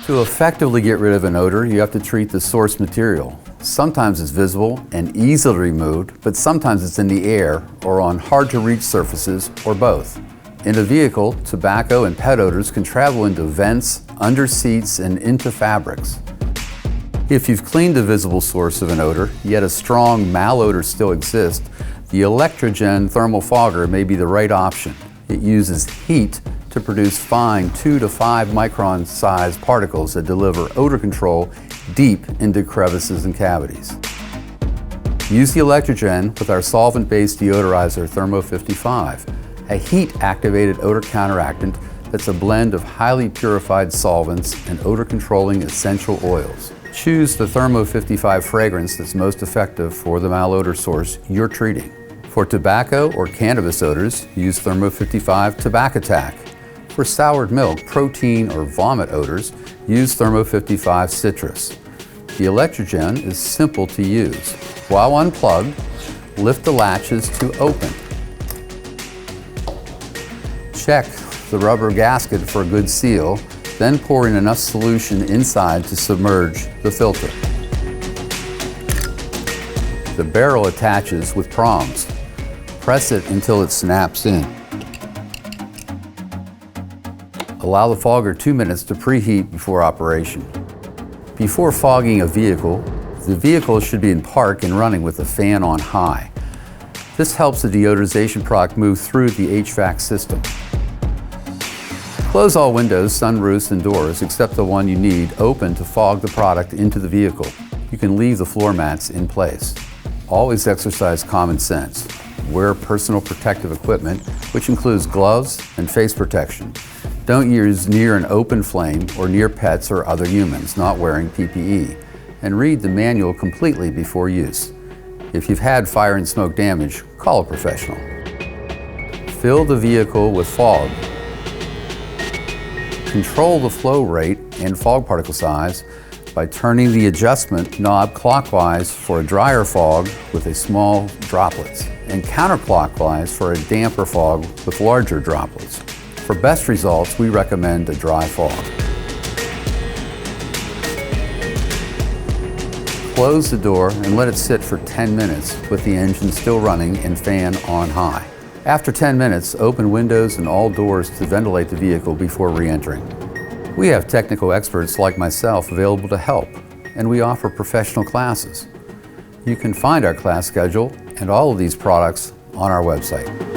To effectively get rid of an odor, you have to treat the source material. Sometimes it's visible and easily removed, but sometimes it's in the air or on hard-to-reach surfaces, or both. In a vehicle, tobacco and pet odors can travel into vents, under seats, and into fabrics. If you've cleaned the visible source of an odor, yet a strong malodor still exists, the Electro-Gen thermal fogger may be the right option. It uses heat to produce fine 2 to 5 micron sized particles that deliver odor control deep into crevices and cavities. Use the Electro-Gen with our solvent-based deodorizer Thermo 55, a heat-activated odor counteractant that's a blend of highly purified solvents and odor-controlling essential oils. Choose the Thermo 55 fragrance that's most effective for the malodor source you're treating. For tobacco or cannabis odors, use Thermo 55 Tobacco Attack. For soured milk, protein, or vomit odors, use Thermo 55 Citrus. The Electro-Gen is simple to use. While unplugged, lift the latches to open. Check the rubber gasket for a good seal, then pour in enough solution inside to submerge the filter. The barrel attaches with prongs. Press it until it snaps in. Allow the fogger 2 minutes to preheat before operation. Before fogging a vehicle, the vehicle should be in park and running with the fan on high. This helps the deodorization product move through the HVAC system. Close all windows, sunroofs, and doors except the one you need open to fog the product into the vehicle. You can leave the floor mats in place. Always exercise common sense. Wear personal protective equipment, which includes gloves and face protection. Don't use near an open flame or near pets or other humans not wearing PPE. And read the manual completely before use. If you've had fire and smoke damage, call a professional. Fill the vehicle with fog. Control the flow rate and fog particle size by turning the adjustment knob clockwise for a drier fog with a small droplets, and counterclockwise for a damper fog with larger droplets. For best results, we recommend a dry fog. Close the door and let it sit for 10 minutes with the engine still running and fan on high. After 10 minutes, open windows and all doors to ventilate the vehicle before re-entering. We have technical experts like myself available to help, and we offer professional classes. You can find our class schedule and all of these products on our website.